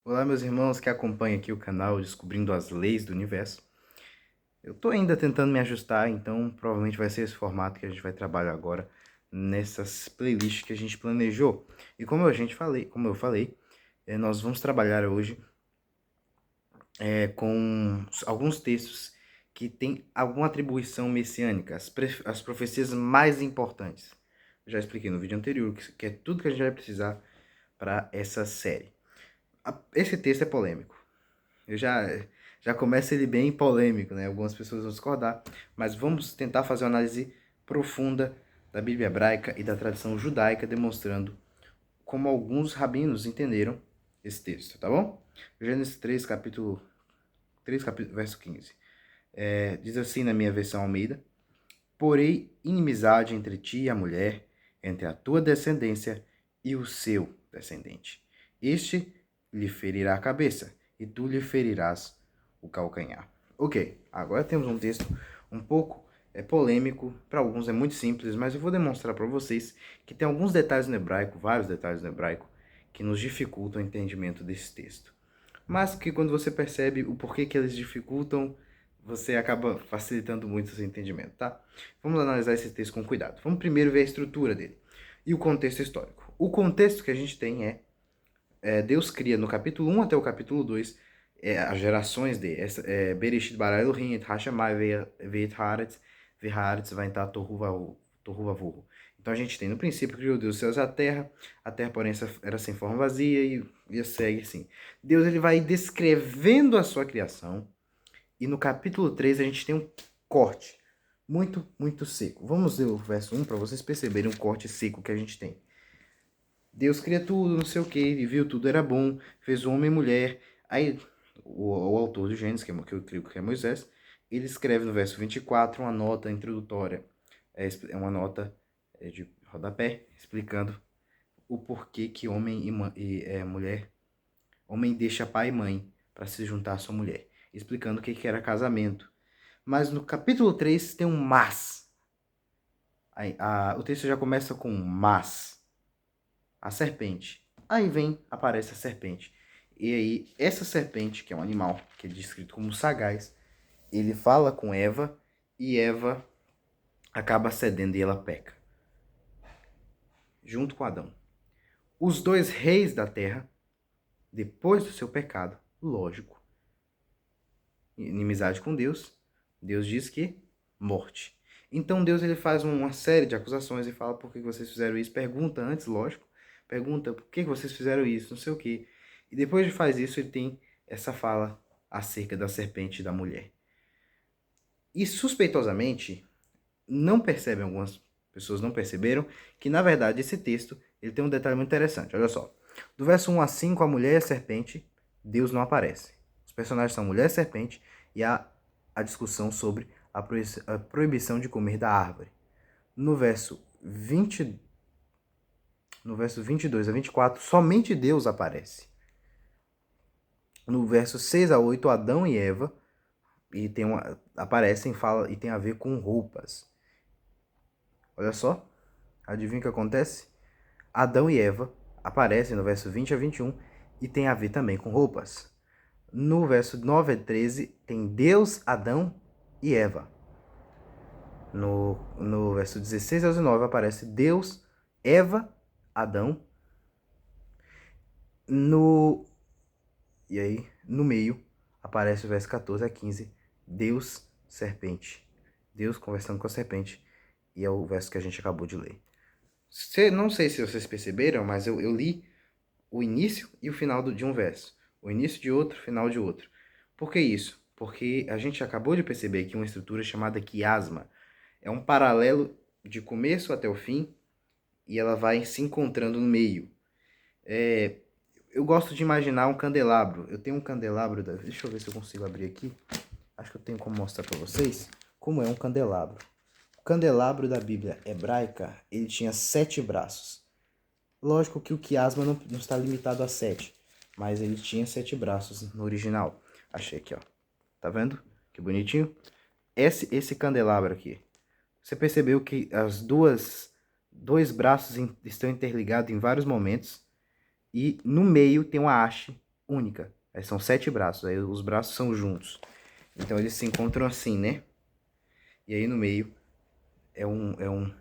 Olá, meus irmãos que acompanham aqui o canal Descobrindo as Leis do Universo. Eu tô ainda tentando me ajustar, então provavelmente vai ser esse formato que a gente vai trabalhar agora nessas playlists que a gente planejou. E como eu falei, nós vamos trabalhar hoje com alguns textos que têm alguma atribuição messiânica, as profecias mais importantes. Eu já expliquei no vídeo anterior que é tudo que a gente vai precisar para essa série. Esse texto é polêmico. Eu já começo ele bem polêmico, né? Algumas pessoas vão discordar, mas vamos tentar fazer uma análise profunda da Bíblia hebraica e da tradição judaica, demonstrando como alguns rabinos entenderam esse texto, tá bom? Gênesis 3, verso 15. Diz assim na minha versão Almeida: Porém, inimizade entre ti e a mulher, entre a tua descendência e o seu descendente. Este lhe ferirá a cabeça, e tu lhe ferirás o calcanhar. Ok, agora temos um texto um pouco polêmico, para alguns é muito simples, mas eu vou demonstrar para vocês que tem alguns detalhes no hebraico, vários detalhes no hebraico, que nos dificultam o entendimento desse texto. Mas que quando você percebe o porquê que eles dificultam, você acaba facilitando muito o seu entendimento, tá? Vamos analisar esse texto com cuidado. Vamos primeiro ver a estrutura dele e o contexto histórico. O contexto que a gente tem Deus cria no capítulo 1 até o capítulo 2 as gerações de Bereshit bara Elohim et hashamai ve'et haaretz ve'haaretz va'etah tohu vavohu. Então a gente tem no princípio criou Deus os céus e a terra porém era sem forma vazia e segue assim. Deus ele vai descrevendo a sua criação e no capítulo 3 a gente tem um corte muito, muito seco. Vamos ler o verso 1 para vocês perceberem o corte seco que a gente tem. Deus cria tudo, não sei o que, e viu tudo era bom, fez o homem e mulher. Aí o autor do Gênesis, que eu creio que é Moisés, ele escreve no verso 24 uma nota introdutória, uma nota de rodapé, explicando o porquê que homem e mulher, homem deixa pai e mãe para se juntar à sua mulher, explicando o que era casamento. Mas no capítulo 3 tem um mas. O texto já começa com um mas. A serpente. Aí aparece a serpente. E aí, essa serpente, que é um animal, que é descrito como sagaz, ele fala com Eva e Eva acaba cedendo e ela peca, junto com Adão. Os dois reis da terra, depois do seu pecado, lógico, inimizade com Deus, Deus diz que morte. Então Deus ele faz uma série de acusações e fala por que vocês fizeram isso. Pergunta antes, lógico. Pergunta por que vocês fizeram isso, não sei o quê. E depois de faz isso, ele tem essa fala acerca da serpente e da mulher. E suspeitosamente, não percebem, algumas pessoas não perceberam, que na verdade esse texto ele tem um detalhe muito interessante. Olha só. Do verso 1 a 5, a mulher e a serpente, Deus não aparece. Os personagens são mulher e serpente e há a discussão sobre a proibição de comer da árvore. No verso 20, no verso 22 a 24, somente Deus aparece. No verso 6 a 8, Adão e Eva aparecem e tem a ver com roupas. Olha só, adivinha o que acontece? Adão e Eva aparecem no verso 20 a 21 e tem a ver também com roupas. No verso 9 a 13 tem Deus, Adão e Eva. No verso 16 a 19 aparece Deus, Eva, Adão. E aí, no meio, aparece o verso 14 a 15, Deus, serpente. Deus conversando com a serpente. E é o verso que a gente acabou de ler. Não sei se vocês perceberam, mas eu li o início e o final de um verso. O início de outro, o final de outro. Por que isso? Porque a gente acabou de perceber que uma estrutura chamada quiasma é um paralelo de começo até o fim e ela vai se encontrando no meio. Eu gosto de imaginar um candelabro. Eu tenho um candelabro, deixa eu ver se eu consigo abrir aqui. Acho que eu tenho como mostrar para vocês como é um candelabro. O candelabro da Bíblia hebraica, ele tinha 7 braços. Lógico que o quiasma não está limitado a 7, mas ele tinha 7 braços no original. Achei aqui, ó. Tá vendo? Que bonitinho. Esse candelabro aqui. Você percebeu que dois braços estão interligados em vários momentos e no meio tem uma haste única. Aí são 7 braços, aí os braços são juntos. Então eles se encontram assim, né? E aí no meio é um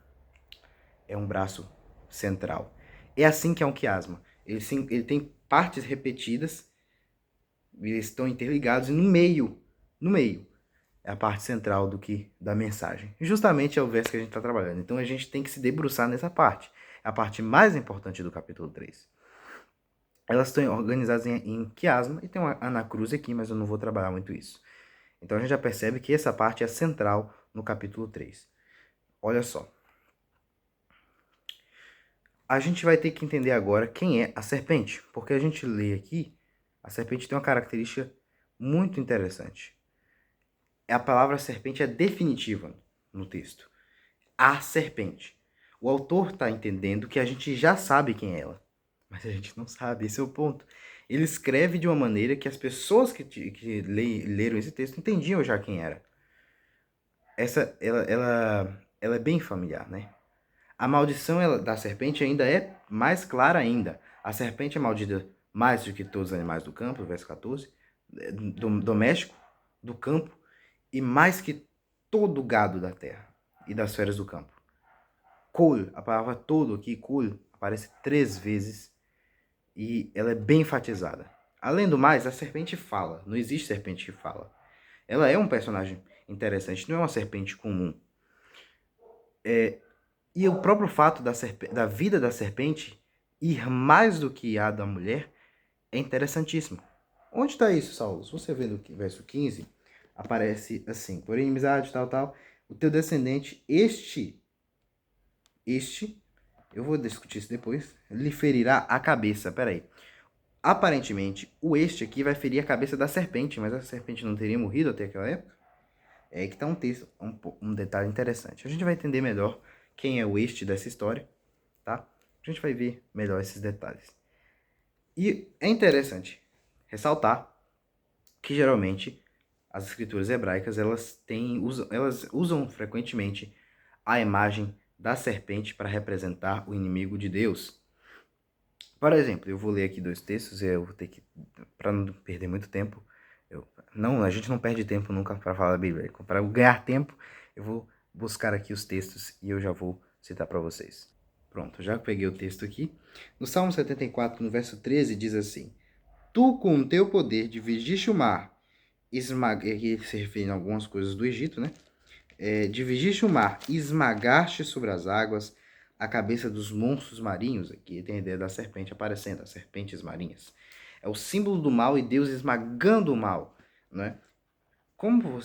braço central. É assim que é um quiasma. Ele tem partes repetidas, eles estão interligados, e no meio, é a parte central da mensagem. Justamente é o verso que a gente está trabalhando. Então a gente tem que se debruçar nessa parte. É a parte mais importante do capítulo 3. Elas estão organizadas em quiasma, e tem uma anacruse aqui, mas eu não vou trabalhar muito isso. Então a gente já percebe que essa parte é central no capítulo 3. Olha só. A gente vai ter que entender agora quem é a serpente, porque a gente lê aqui, a serpente tem uma característica muito interessante. A palavra serpente é definitiva no texto. A serpente. O autor está entendendo que a gente já sabe quem é ela, mas a gente não sabe, esse é o ponto. Ele escreve de uma maneira que as pessoas que leram esse texto entendiam já quem era. Ela é bem familiar, né? A maldição da serpente ainda é mais clara ainda. A serpente é maldita mais do que todos os animais do campo, verso 14, doméstico, do campo, e mais que todo o gado da terra e das feras do campo. Kol, a palavra todo aqui, kol, aparece 3 vezes e ela é bem enfatizada. Além do mais, a serpente fala. Não existe serpente que fala. Ela é um personagem interessante, não é uma serpente comum. E o próprio fato da vida da serpente ir mais do que a da mulher é interessantíssimo. Onde está isso, Saulo? Se você vê no verso 15, aparece assim: por inimizade, tal, o teu descendente, eu vou discutir isso depois, lhe ferirá a cabeça. Peraí. Aparentemente, o este aqui vai ferir a cabeça da serpente, mas a serpente não teria morrido até aquela época? É aí que está um texto, um detalhe interessante. A gente vai entender melhor quem é o este dessa história, tá? A gente vai ver melhor esses detalhes. E é interessante ressaltar que geralmente as escrituras hebraicas elas usam frequentemente a imagem da serpente para representar o inimigo de Deus. Por exemplo, eu vou ler aqui 2 textos, eu vou ter que, para não perder muito tempo, a gente não perde tempo nunca para falar da Bíblia. Para ganhar tempo, eu vou buscar aqui os textos e eu já vou citar para vocês. Pronto, já peguei o texto aqui. No Salmo 74, no verso 13, diz assim: Tu com o teu poder dividiste o mar, aqui se referindo a algumas coisas do Egito, né? Dividiste o mar, esmagaste sobre as águas a cabeça dos monstros marinhos. Aqui tem a ideia da serpente aparecendo, as serpentes marinhas. É o símbolo do mal e Deus esmagando o mal, né?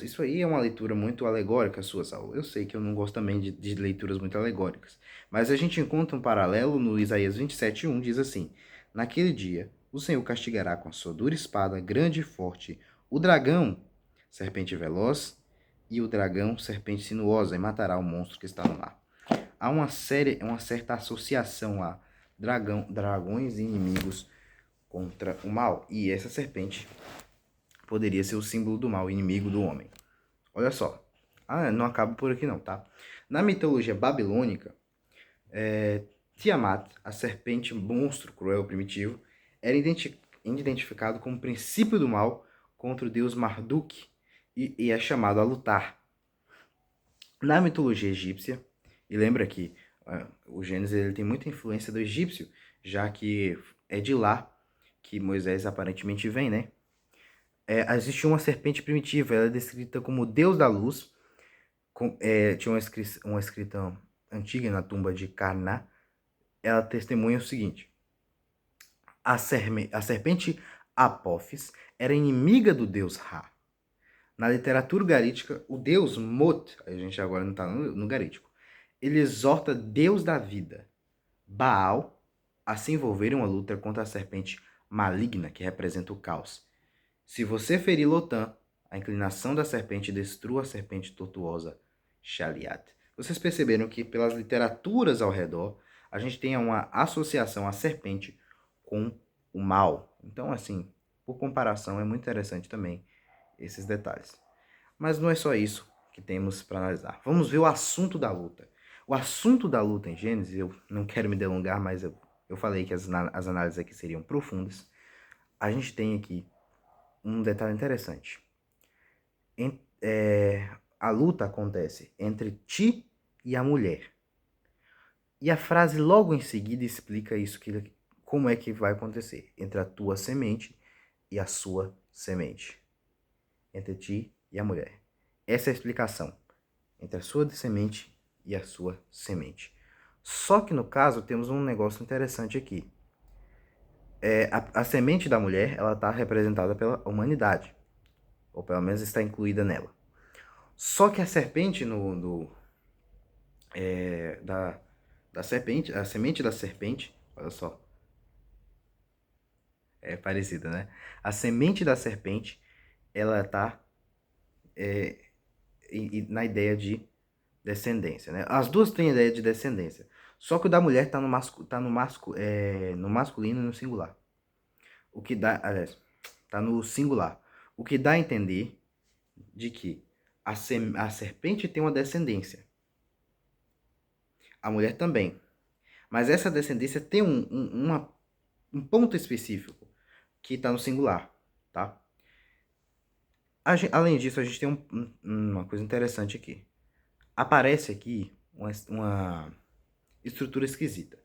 Isso aí é uma leitura muito alegórica sua, Saulo. Eu sei que eu não gosto também de leituras muito alegóricas. Mas a gente encontra um paralelo no Isaías 27:1, diz assim: Naquele dia, o Senhor castigará com a sua dura espada, grande e forte, o dragão, serpente veloz, e o dragão, serpente sinuosa, e matará o monstro que está no mar. Há uma certa associação lá, dragões e inimigos contra o mal. E essa serpente poderia ser o símbolo do mal, o inimigo do homem. Olha só. Não acaba por aqui não, tá? Na mitologia babilônica, Tiamat, a serpente monstro cruel primitivo, era identificado como princípio do mal contra o deus Marduk e é chamado a lutar. Na mitologia egípcia, e lembra que o Gênesis ele tem muita influência do egípcio, já que é de lá que Moisés aparentemente vem, né? Existe uma serpente primitiva, ela é descrita como Deus da luz. Tinha uma escrita antiga na tumba de Karná. Ela testemunha o seguinte: a serpente Apophis era inimiga do deus Ra. Na literatura garítica, o deus Mot, a gente agora não está no garítico, ele exorta Deus da vida, Baal, a se envolver em uma luta contra a serpente maligna que representa o caos. Se você ferir Lotã, a inclinação da serpente destrua a serpente tortuosa Shaliat. Vocês perceberam que pelas literaturas ao redor, a gente tem uma associação à serpente com o mal. Então, assim, por comparação, é muito interessante também esses detalhes. Mas não é só isso que temos para analisar. Vamos ver o assunto da luta. O assunto da luta em Gênesis, eu não quero me delongar, mas eu falei que as análises aqui seriam profundas. a gente tem aqui um detalhe interessante. A luta acontece entre ti e a mulher. E a frase logo em seguida explica isso, como é que vai acontecer entre a tua semente e a sua semente. Entre ti e a mulher. Essa é a explicação. Entre a sua semente e a sua semente. Só que no caso temos um negócio interessante aqui. A semente da mulher, ela está representada pela humanidade. Ou pelo menos está incluída nela. Só que a serpente da serpente, a semente da serpente, olha só, é parecida, né? A semente da serpente, ela está na ideia de descendência, né? As duas têm ideia de descendência. Só que o da mulher está no masculino e no singular. O que dá, aliás, está no singular. O que dá a entender de que a serpente tem uma descendência. A mulher também. Mas essa descendência tem um ponto específico que está no singular, tá? Além disso, a gente tem uma coisa interessante aqui. Aparece aqui uma estrutura esquisita.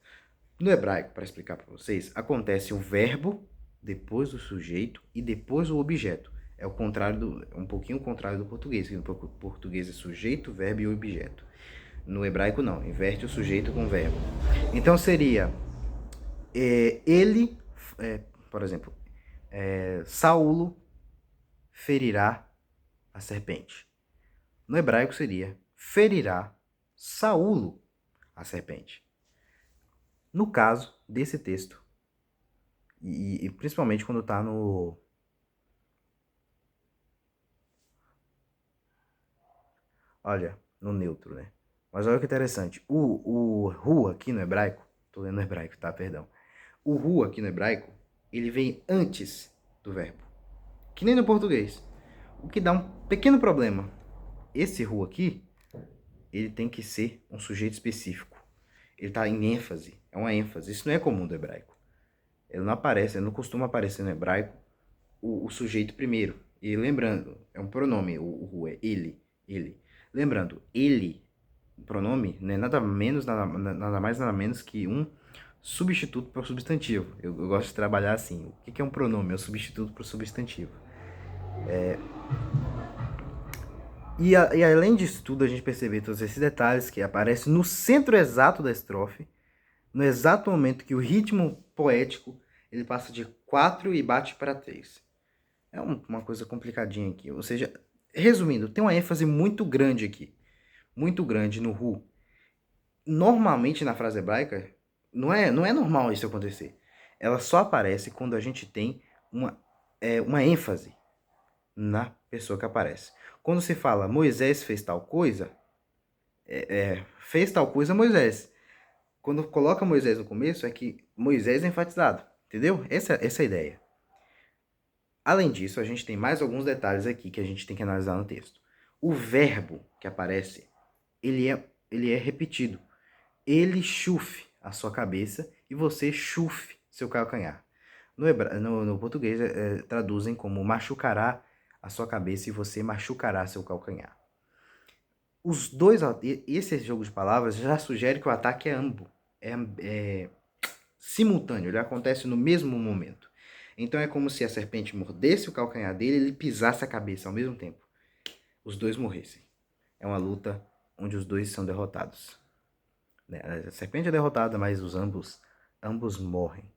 No hebraico, para explicar para vocês, acontece o verbo, depois o sujeito e depois o objeto. É o contrário um pouquinho o contrário do português, que no português é sujeito, verbo e objeto. No hebraico não, inverte o sujeito com o verbo. Então seria ele, por exemplo, Saulo ferirá a serpente. No hebraico seria ferirá Saulo a serpente. No caso desse texto, e principalmente quando está no neutro, né? Mas olha que interessante. O ru aqui no hebraico, tô lendo no hebraico, tá? Perdão. O ru aqui no hebraico, ele vem antes do verbo. Que nem no português. O que dá um pequeno problema. Esse ru aqui, ele tem que ser um sujeito específico. Ele está em ênfase. É uma ênfase. Isso não é comum do hebraico. Ele não costuma aparecer no hebraico o sujeito primeiro. E lembrando, é um pronome, o ru é ele. Lembrando, ele, o pronome, não é nada mais, nada menos que um substituto para o substantivo. Eu gosto de trabalhar assim. O que é um pronome? É um substituto para o substantivo. E além disso tudo, a gente perceber todos esses detalhes que aparecem no centro exato da estrofe, no exato momento que o ritmo poético ele passa de 4 e bate para 3. É uma coisa complicadinha aqui. Ou seja, resumindo, tem uma ênfase muito grande aqui. Muito grande no ru. Normalmente na frase hebraica, não é normal isso acontecer. Ela só aparece quando a gente tem uma ênfase na pessoa que aparece. Quando se fala Moisés fez tal coisa, fez tal coisa Moisés. Quando coloca Moisés no começo, é que Moisés é enfatizado. Entendeu? Essa é a ideia. Além disso, a gente tem mais alguns detalhes aqui que a gente tem que analisar no texto. O verbo que aparece, ele é repetido. Ele chufe a sua cabeça e você chufe seu calcanhar. No português, traduzem como machucará a sua cabeça e você machucará seu calcanhar. Os dois, esse jogo de palavras já sugere que o ataque é simultâneo, ele acontece no mesmo momento. Então é como se a serpente mordesse o calcanhar dele e ele pisasse a cabeça ao mesmo tempo. Os dois morressem. É uma luta onde os dois são derrotados. A serpente é derrotada, mas ambos morrem.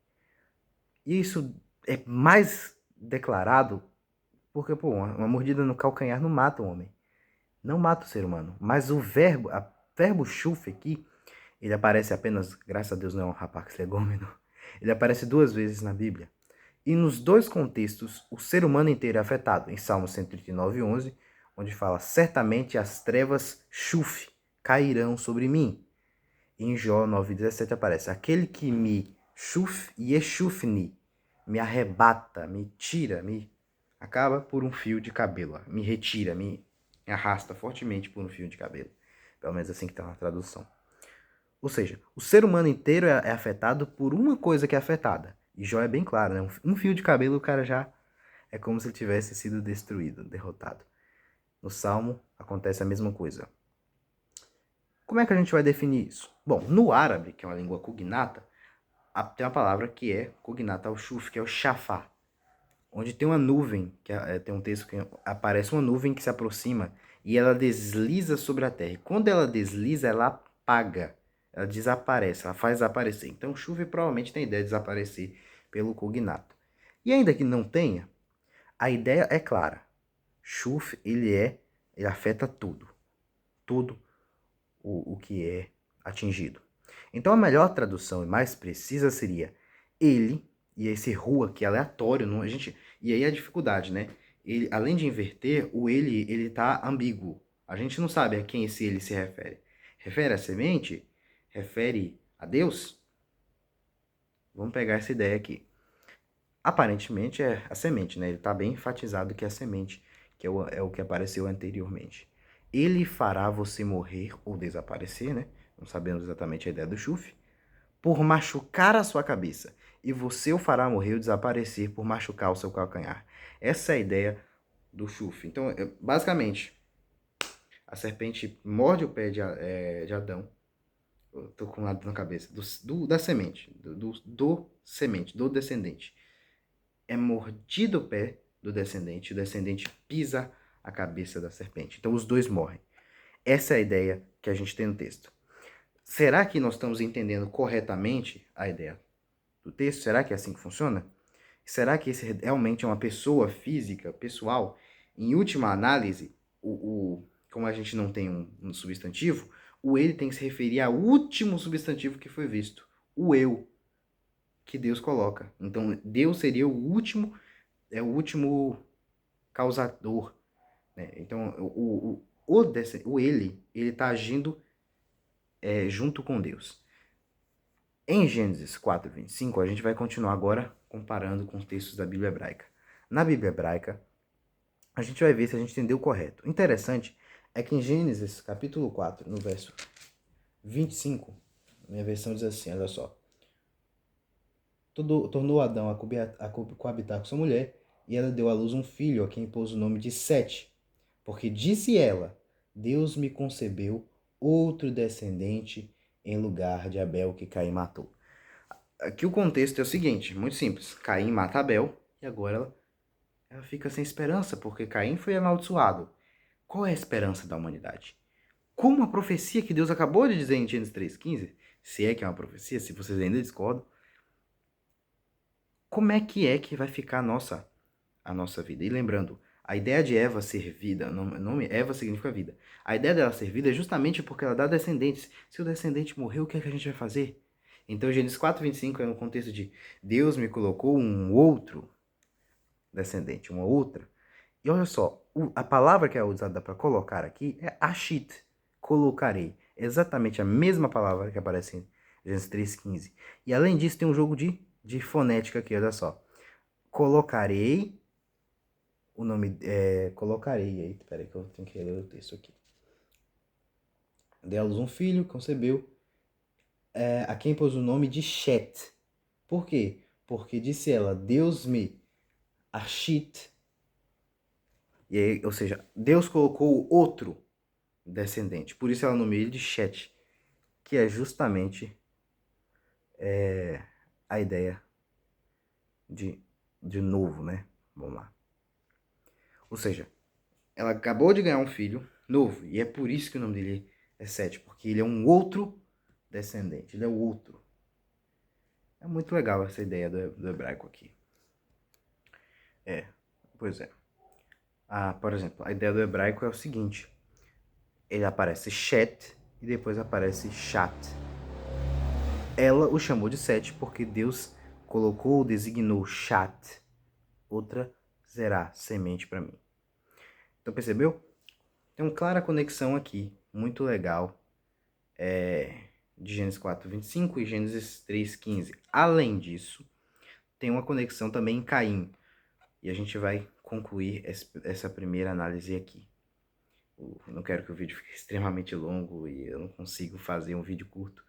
E isso é mais declarado porque, uma mordida no calcanhar não mata o homem. Não mata o ser humano. Mas o verbo chufe aqui, ele aparece apenas, graças a Deus não é um rapax legômeno, ele aparece 2 vezes na Bíblia. E nos dois contextos, o ser humano inteiro é afetado. Em Salmo 139:11, onde fala, certamente as trevas chufe cairão sobre mim. E em Jó 9:17 aparece, aquele que me chuf yeshufni, me arrebata, me tira, me acaba por um fio de cabelo, me retira, me arrasta fortemente por um fio de cabelo. Pelo menos assim que está na tradução. Ou seja, o ser humano inteiro é afetado por uma coisa que é afetada, E Jó é bem claro, né? Um fio de cabelo o cara já é como se ele tivesse sido destruído, derrotado. No Salmo acontece a mesma coisa. Como é que a gente vai definir isso? Bom, no árabe, que é uma língua cognata, tem uma palavra que é cognata ao shuf, que é o shafá, onde tem uma nuvem, tem um texto que aparece uma nuvem que se aproxima e ela desliza sobre a terra. E quando ela desliza, ela apaga, ela desaparece, ela faz desaparecer. Então, chuva provavelmente tem a ideia de desaparecer pelo cognato. E ainda que não tenha, a ideia é clara. Chuva, ele afeta tudo, tudo o que é atingido. Então, a melhor tradução e mais precisa seria ele, e esse rua que é aleatório, não, a gente, e aí a dificuldade, né? Ele, além de inverter, ele tá ambíguo. A gente não sabe a quem esse ele se refere. Refere à semente? Refere a Deus? Vamos pegar essa ideia aqui. Aparentemente é a semente, né? Ele está bem enfatizado que é a semente, que é o que apareceu anteriormente. Ele fará você morrer ou desaparecer, né? Não sabemos exatamente a ideia do Chuf, por machucar a sua cabeça. E você o fará morrer ou desaparecer por machucar o seu calcanhar. Essa é a ideia do Chuf. Então, basicamente, a serpente morde o pé de Adão. Eu tô com um lado na cabeça. Da semente. Do semente, do descendente. É mordido o pé do descendente, o descendente pisa a cabeça da serpente. Então os dois morrem. Essa é a ideia que a gente tem no texto. Será que nós estamos entendendo corretamente a ideia do texto? Será que é assim que funciona? Será que esse realmente é uma pessoa física, pessoal? Em última análise, como a gente não tem um substantivo, o ele tem que se referir ao último substantivo que foi visto, o eu, que Deus coloca. Então, Deus seria o último causador, né? Então, o ele está agindo junto com Deus. Em Gênesis 4:25, a gente vai continuar agora comparando com os textos da Bíblia hebraica. Na Bíblia hebraica, a gente vai ver se a gente entendeu correto. O interessante é que em Gênesis capítulo 4, no verso 25, minha versão diz assim, olha só. Tornou Adão a coabitar com sua mulher, e ela deu à luz um filho, a quem pôs o nome de Sete, porque disse ela: Deus me concebeu outro descendente em lugar de Abel que Caim matou. Aqui o contexto é o seguinte, muito simples. Caim mata Abel e agora ela fica sem esperança, porque Caim foi amaldiçoado. Qual é a esperança da humanidade? Como a profecia que Deus acabou de dizer em Gênesis 3:15, se é que é uma profecia, se vocês ainda discordam, como é que vai ficar a nossa vida? E lembrando, a ideia de Eva ser vida, nome Eva significa vida. A ideia dela ser vida é justamente porque ela dá descendentes. Se o descendente morrer, o que é que a gente vai fazer? Então, Gênesis 4:25 é no contexto de Deus me colocou um outro descendente, uma outra. E olha só, a palavra que é usada para colocar aqui é ashit, colocarei. Exatamente a mesma palavra que aparece em Gênesis 3:15. E além disso, tem um jogo de fonética aqui, olha só. Colocarei o nome. Colocarei. Aí, peraí que eu tenho que ler o texto aqui. Deu à luz um filho, concebeu, a quem pôs o nome de Shet. Por quê? Porque disse ela, Deus me ashit. E aí, ou seja, Deus colocou outro descendente. Por isso ela nomeou ele de Shet, que é justamente a ideia de novo, né? Vamos lá. Ou seja, ela acabou de ganhar um filho novo, e é por isso que o nome dele é Sete, porque ele é um outro descendente, ele é o outro. É muito legal essa ideia do hebraico aqui. Pois é. Por exemplo, a ideia do hebraico é o seguinte: ele aparece Shet e depois aparece Shat. Ela o chamou de Sete porque Deus colocou, designou Shat. Outra será semente para mim. Então percebeu? Tem uma clara conexão aqui, muito legal, de Gênesis 4:25 e Gênesis 3:15. Além disso, tem uma conexão também em Caim. E a gente vai concluir essa primeira análise aqui. Eu não quero que o vídeo fique extremamente longo e eu não consigo fazer um vídeo curto,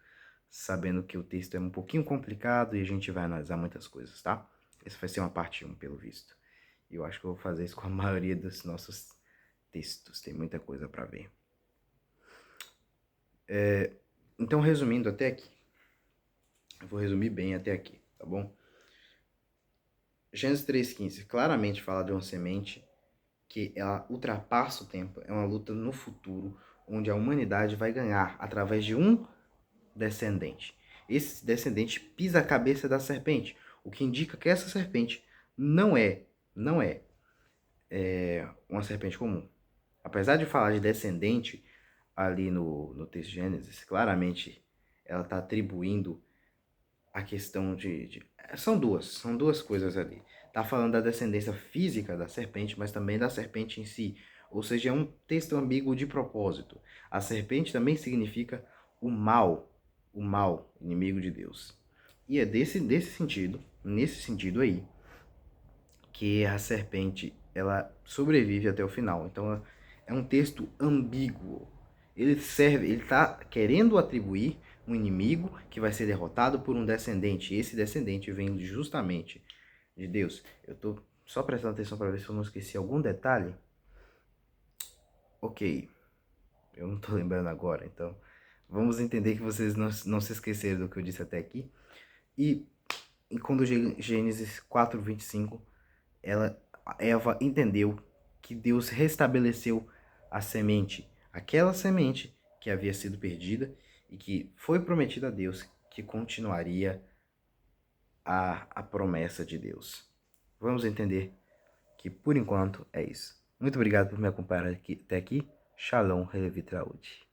sabendo que o texto é um pouquinho complicado e a gente vai analisar muitas coisas, tá? Essa vai ser uma parte 1, pelo visto. E eu acho que eu vou fazer isso com a maioria dos nossos textos, tem muita coisa para ver. Então, resumindo até aqui, eu vou resumir bem até aqui, tá bom? Gênesis 3,15 claramente fala de uma semente que ela ultrapassa o tempo, é uma luta no futuro, onde a humanidade vai ganhar através de um descendente. Esse descendente pisa a cabeça da serpente, o que indica que essa serpente não é uma serpente comum. Apesar de falar de descendente ali no texto de Gênesis, claramente ela está atribuindo a questão São duas coisas ali. Tá falando da descendência física da serpente, mas também da serpente em si. Ou seja, é um texto ambíguo de propósito. A serpente também significa o mal, inimigo de Deus. E é nesse sentido aí, que a serpente ela sobrevive até o final. Então é um texto ambíguo. Ele está querendo atribuir um inimigo que vai ser derrotado por um descendente. E esse descendente vem justamente de Deus. Eu estou só prestando atenção para ver se eu não esqueci algum detalhe. Ok, eu não estou lembrando agora, então vamos entender que vocês não se esqueceram do que eu disse até aqui. E quando Gênesis 4:25 Eva entendeu que Deus restabeleceu a semente, aquela semente que havia sido perdida e que foi prometida a Deus que continuaria a promessa de Deus. Vamos entender que por enquanto é isso. Muito obrigado por me acompanhar até aqui. Shalom, Relevi Traúde.